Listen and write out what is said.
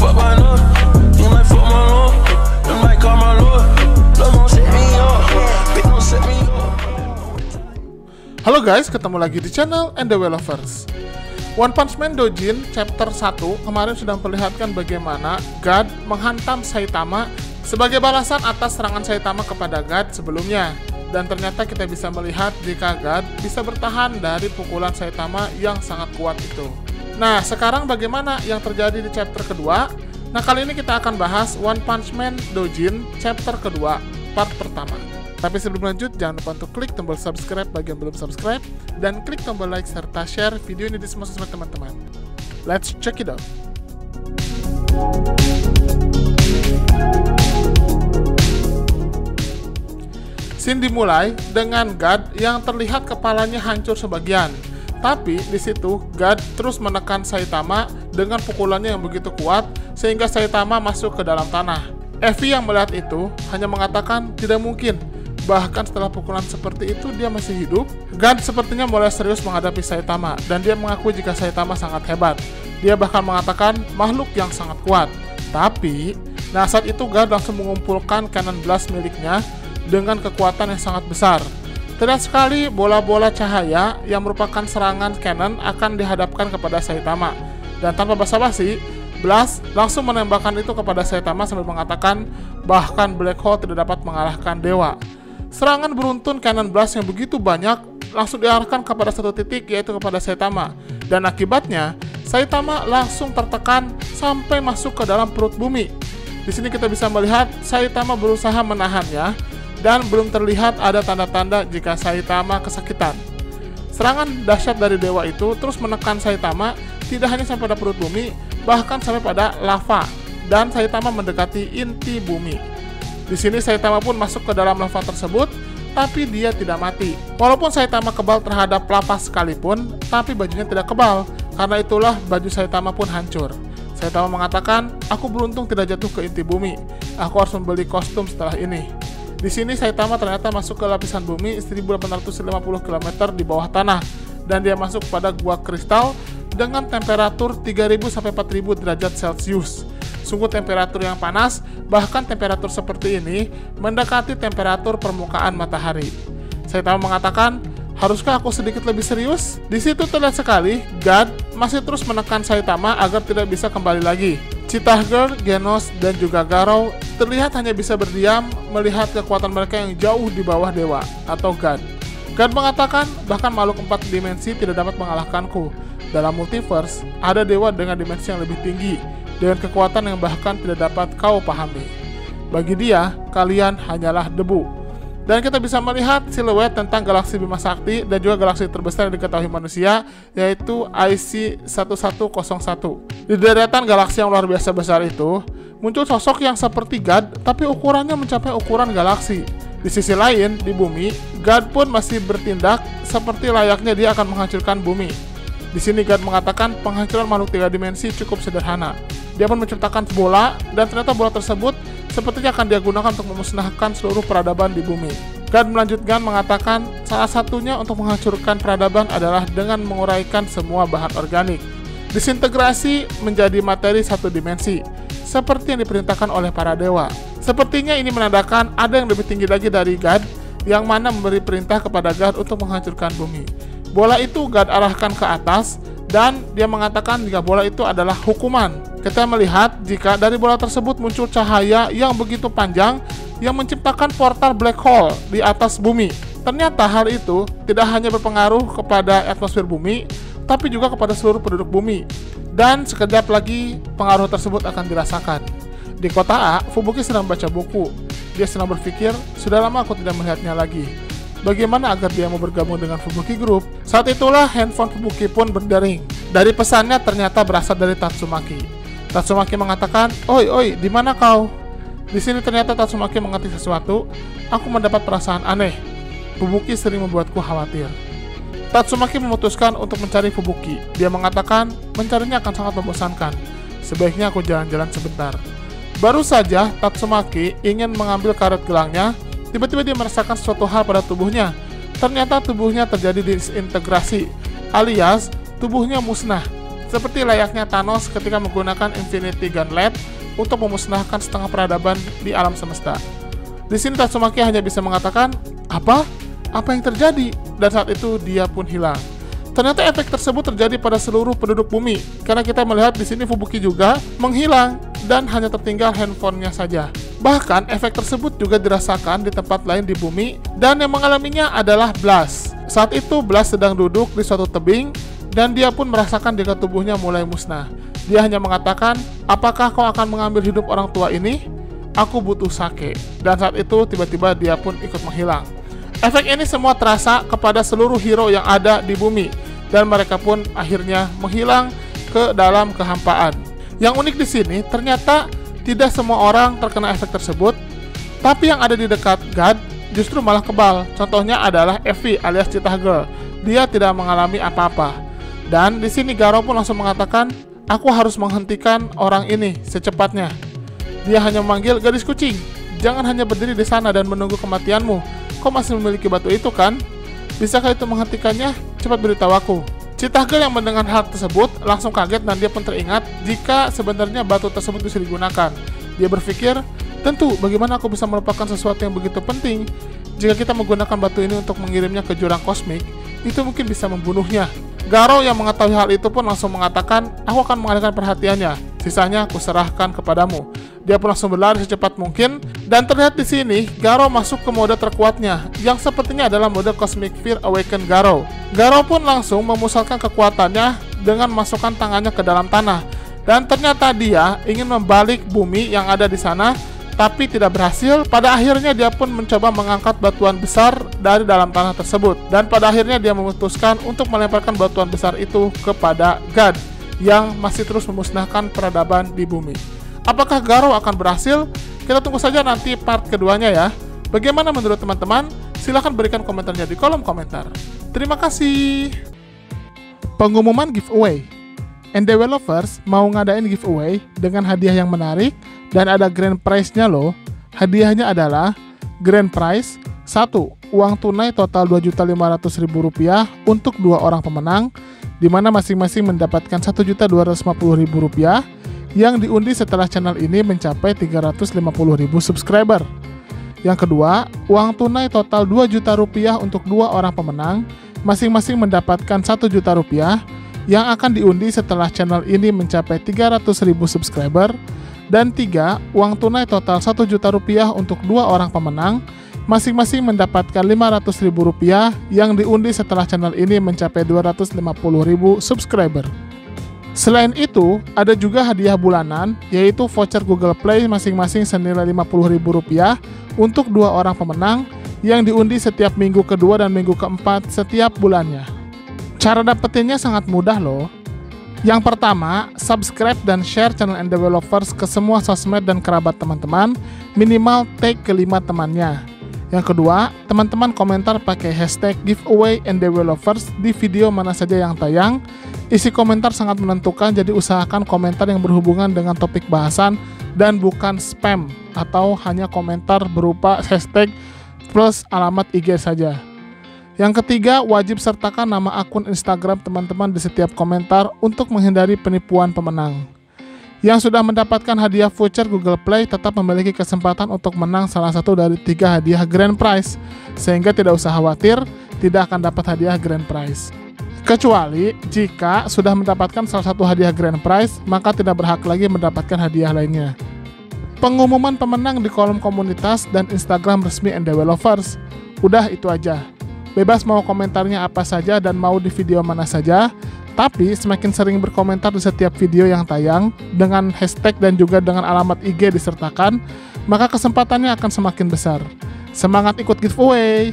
fuck my love. You might fuck my love. You might call my love. Love gon' set me up. Bitch gon' set me up. Halo guys, ketemu lagi di channel And The Lovers. One Punch Man Dojin chapter 1 kemarin sudah memperlihatkan bagaimana God menghantam Saitama sebagai balasan atas serangan Saitama kepada God sebelumnya. Dan ternyata kita bisa melihat jika God bisa bertahan dari pukulan Saitama yang sangat kuat itu. Nah, sekarang bagaimana yang terjadi di chapter kedua? Nah, kali ini kita akan bahas One Punch Man Dojin chapter kedua, part pertama. Tapi sebelum lanjut, jangan lupa untuk klik tombol subscribe bagi yang belum subscribe, dan klik tombol like serta share video ini di semua sosmed teman-teman. Let's check it out. Scene dimulai dengan God yang terlihat kepalanya hancur sebagian. Tapi di situ God terus menekan Saitama dengan pukulannya yang begitu kuat sehingga Saitama masuk ke dalam tanah. Evi yang melihat itu hanya mengatakan tidak mungkin. Bahkan setelah pukulan seperti itu dia masih hidup. God sepertinya mulai serius menghadapi Saitama dan dia mengakui jika Saitama sangat hebat. Dia bahkan mengatakan makhluk yang sangat kuat. Tapi, nah saat itu God langsung mengumpulkan Cannon Blast miliknya dengan kekuatan yang sangat besar. Terlihat sekali bola-bola cahaya yang merupakan serangan Cannon akan dihadapkan kepada Saitama. Dan tanpa basa-basi, Blast langsung menembakkan itu kepada Saitama sambil mengatakan bahkan Black Hole tidak dapat mengalahkan dewa. Serangan beruntun Cannon Blast yang begitu banyak langsung diarahkan kepada satu titik, yaitu kepada Saitama. Dan akibatnya, Saitama langsung tertekan sampai masuk ke dalam perut bumi. Di sini kita bisa melihat Saitama berusaha menahannya dan belum terlihat ada tanda-tanda jika Saitama kesakitan. Serangan dahsyat dari dewa itu terus menekan Saitama tidak hanya sampai pada perut bumi, bahkan sampai pada lava, dan Saitama mendekati inti bumi. Di sini Saitama pun masuk ke dalam lava tersebut, tapi dia tidak mati. Walaupun Saitama kebal terhadap lava sekalipun, tapi bajunya tidak kebal. Karena itulah baju Saitama pun hancur. Saitama mengatakan, aku beruntung tidak jatuh ke inti bumi. Aku harus membeli kostum setelah ini. Di sini Saitama ternyata masuk ke lapisan bumi 1850 km di bawah tanah, dan dia masuk pada gua kristal dengan temperatur 3000 sampai 4000 derajat Celcius. Sungguh temperatur yang panas, bahkan temperatur seperti ini mendekati temperatur permukaan matahari. Saitama mengatakan, haruskah aku sedikit lebih serius? Di situ terlihat sekali God masih terus menekan Saitama agar tidak bisa kembali lagi. Cheetah Girl, Genos, dan juga Garou terlihat hanya bisa berdiam melihat kekuatan mereka yang jauh di bawah dewa atau God. God mengatakan bahkan makhluk 4 dimensi tidak dapat mengalahkanku. Dalam multiverse, ada dewa dengan dimensi yang lebih tinggi, dengan kekuatan yang bahkan tidak dapat kau pahami. Bagi dia, kalian hanyalah debu. Dan kita bisa melihat siluet tentang galaksi Bima Sakti dan juga galaksi terbesar yang diketahui manusia, yaitu IC1101. Di deretan galaksi yang luar biasa besar itu, muncul sosok yang seperti God, tapi ukurannya mencapai ukuran galaksi. Di sisi lain, di bumi, God pun masih bertindak seperti layaknya dia akan menghancurkan bumi. Di sini God mengatakan penghancuran makhluk 3 dimensi cukup sederhana. Dia pun menciptakan bola, dan ternyata bola tersebut sepertinya akan dia gunakan untuk memusnahkan seluruh peradaban di bumi. God melanjutkan mengatakan salah satunya untuk menghancurkan peradaban adalah dengan menguraikan semua bahan organik, disintegrasi menjadi materi 1 dimensi, seperti yang diperintahkan oleh para dewa. Sepertinya ini menandakan ada yang lebih tinggi lagi dari God, yang mana memberi perintah kepada God untuk menghancurkan bumi. Bola itu God arahkan ke atas, dan dia mengatakan jika bola itu adalah hukuman. Kita melihat jika dari bola tersebut muncul cahaya yang begitu panjang yang menciptakan portal black hole di atas bumi. Ternyata hal itu tidak hanya berpengaruh kepada atmosfer bumi, tapi juga kepada seluruh penduduk bumi. Dan sekejap lagi pengaruh tersebut akan dirasakan. Di kota A, Fubuki sedang membaca buku. Dia sedang berpikir, sudah lama aku tidak melihatnya lagi. Bagaimana agar dia mau bergabung dengan Fubuki Group? Saat itulah handphone Fubuki pun berdering. Dari pesannya ternyata berasal dari Tatsumaki. Tatsumaki mengatakan, "Oi, di mana kau?" Di sini ternyata Tatsumaki mengerti sesuatu. Aku mendapat perasaan aneh. Fubuki sering membuatku khawatir. Tatsumaki memutuskan untuk mencari Fubuki. Dia mengatakan mencarinya akan sangat membosankan. Sebaiknya aku jalan-jalan sebentar. Baru saja Tatsumaki ingin mengambil karet gelangnya, tiba-tiba dia merasakan suatu hal pada tubuhnya. Ternyata tubuhnya terjadi disintegrasi, alias tubuhnya musnah. seperti layaknya Thanos ketika menggunakan Infinity Gauntlet untuk memusnahkan setengah peradaban di alam semesta. Di sini Tatsumaki hanya bisa mengatakan, "Apa? Apa yang terjadi?" Dan saat itu dia pun hilang. Ternyata efek tersebut terjadi pada seluruh penduduk bumi, karena kita melihat di sini Fubuki juga menghilang dan hanya tertinggal handphonenya saja. Bahkan efek tersebut juga dirasakan di tempat lain di bumi, dan yang mengalaminya adalah Blast. Saat itu Blast sedang duduk di suatu tebing, dan dia pun merasakan jika tubuhnya mulai musnah. Dia hanya mengatakan, "Apakah kau akan mengambil hidup orang tua ini? Aku butuh sake." Dan saat itu tiba-tiba dia pun ikut menghilang. Efek ini semua terasa kepada seluruh hero yang ada di bumi, dan mereka pun akhirnya menghilang ke dalam kehampaan. Yang unik di sini, ternyata tidak semua orang terkena efek tersebut, tapi yang ada di dekat God justru malah kebal. Contohnya adalah Effie alias Cheetah Girl. Dia tidak mengalami apa-apa. Dan di sini Garo pun langsung mengatakan, "Aku harus menghentikan orang ini secepatnya." Dia hanya memanggil, "Gadis kucing, jangan hanya berdiri di sana dan menunggu kematianmu. Kau masih memiliki batu itu kan? Bisakah itu menghentikannya? Cepat beritahu aku." Cheetah Girl yang mendengar hal tersebut langsung kaget, dan dia pun teringat jika sebenarnya batu tersebut bisa digunakan. Dia berpikir, "Tentu, bagaimana aku bisa melupakan sesuatu yang begitu penting? Jika kita menggunakan batu ini untuk mengirimnya ke jurang kosmik, itu mungkin bisa membunuhnya." Garo yang mengetahui hal itu pun langsung mengatakan, "Aku akan mengalihkan perhatiannya. Sisanya aku serahkan kepadamu." Dia pun langsung berlari secepat mungkin, dan terlihat di sini Garo masuk ke mode terkuatnya, yang sepertinya adalah mode Cosmic Fear Awaken Garo. Garo pun langsung memusatkan kekuatannya dengan masukkan tangannya ke dalam tanah, dan ternyata dia ingin membalik bumi yang ada di sana, tapi tidak berhasil. Pada akhirnya dia pun mencoba mengangkat batuan besar dari dalam tanah tersebut, dan pada akhirnya dia memutuskan untuk melemparkan batuan besar itu kepada God yang masih terus memusnahkan peradaban di bumi. Apakah Garo akan berhasil? Kita tunggu saja nanti part keduanya ya. Bagaimana menurut teman-teman? Silahkan berikan komentarnya di kolom komentar. Terima kasih. Pengumuman giveaway. Endevelopers mau ngadain giveaway dengan hadiah yang menarik dan ada grand prize-nya loh. Hadiahnya adalah grand prize 1. Uang tunai total Rp2.500.000 untuk 2 orang pemenang, di mana masing-masing mendapatkan Rp1.250.000 yang diundi setelah channel ini mencapai 350.000 subscriber. Yang kedua, uang tunai total Rp2.000.000 untuk 2 orang pemenang, masing-masing mendapatkan Rp1.000.000 yang akan diundi setelah channel ini mencapai 300.000 subscriber. Dan 3, uang tunai total Rp1.000.000 untuk 2 orang pemenang, masing-masing mendapatkan Rp500.000 yang diundi setelah channel ini mencapai 250.000 subscriber. Selain itu, ada juga hadiah bulanan, yaitu voucher Google Play masing-masing senilai Rp50.000 untuk 2 orang pemenang yang diundi setiap minggu kedua dan minggu keempat setiap bulannya. Cara dapetinnya sangat mudah loh. Yang pertama, subscribe dan share channel Endevelopers ke semua sosmed dan kerabat teman-teman, minimal tag ke 5 temannya. Yang kedua, teman-teman komentar pakai hashtag giveaway Endevelopers di video mana saja yang tayang. Isi komentar sangat menentukan, jadi usahakan komentar yang berhubungan dengan topik bahasan dan bukan spam atau hanya komentar berupa hashtag plus alamat IG saja. Yang ketiga, wajib sertakan nama akun Instagram teman-teman di setiap komentar untuk menghindari penipuan pemenang. Yang sudah mendapatkan hadiah voucher Google Play tetap memiliki kesempatan untuk menang salah satu dari 3 hadiah grand prize, sehingga tidak usah khawatir tidak akan dapat hadiah grand prize. Kecuali jika sudah mendapatkan salah satu hadiah grand prize, maka tidak berhak lagi mendapatkan hadiah lainnya. Pengumuman pemenang di kolom komunitas dan Instagram resmi Endevelopers. Udah itu aja. Bebas mau komentarnya apa saja dan mau di video mana saja, tapi semakin sering berkomentar di setiap video yang tayang dengan hashtag dan juga dengan alamat IG disertakan, maka kesempatannya akan semakin besar. Semangat ikut giveaway!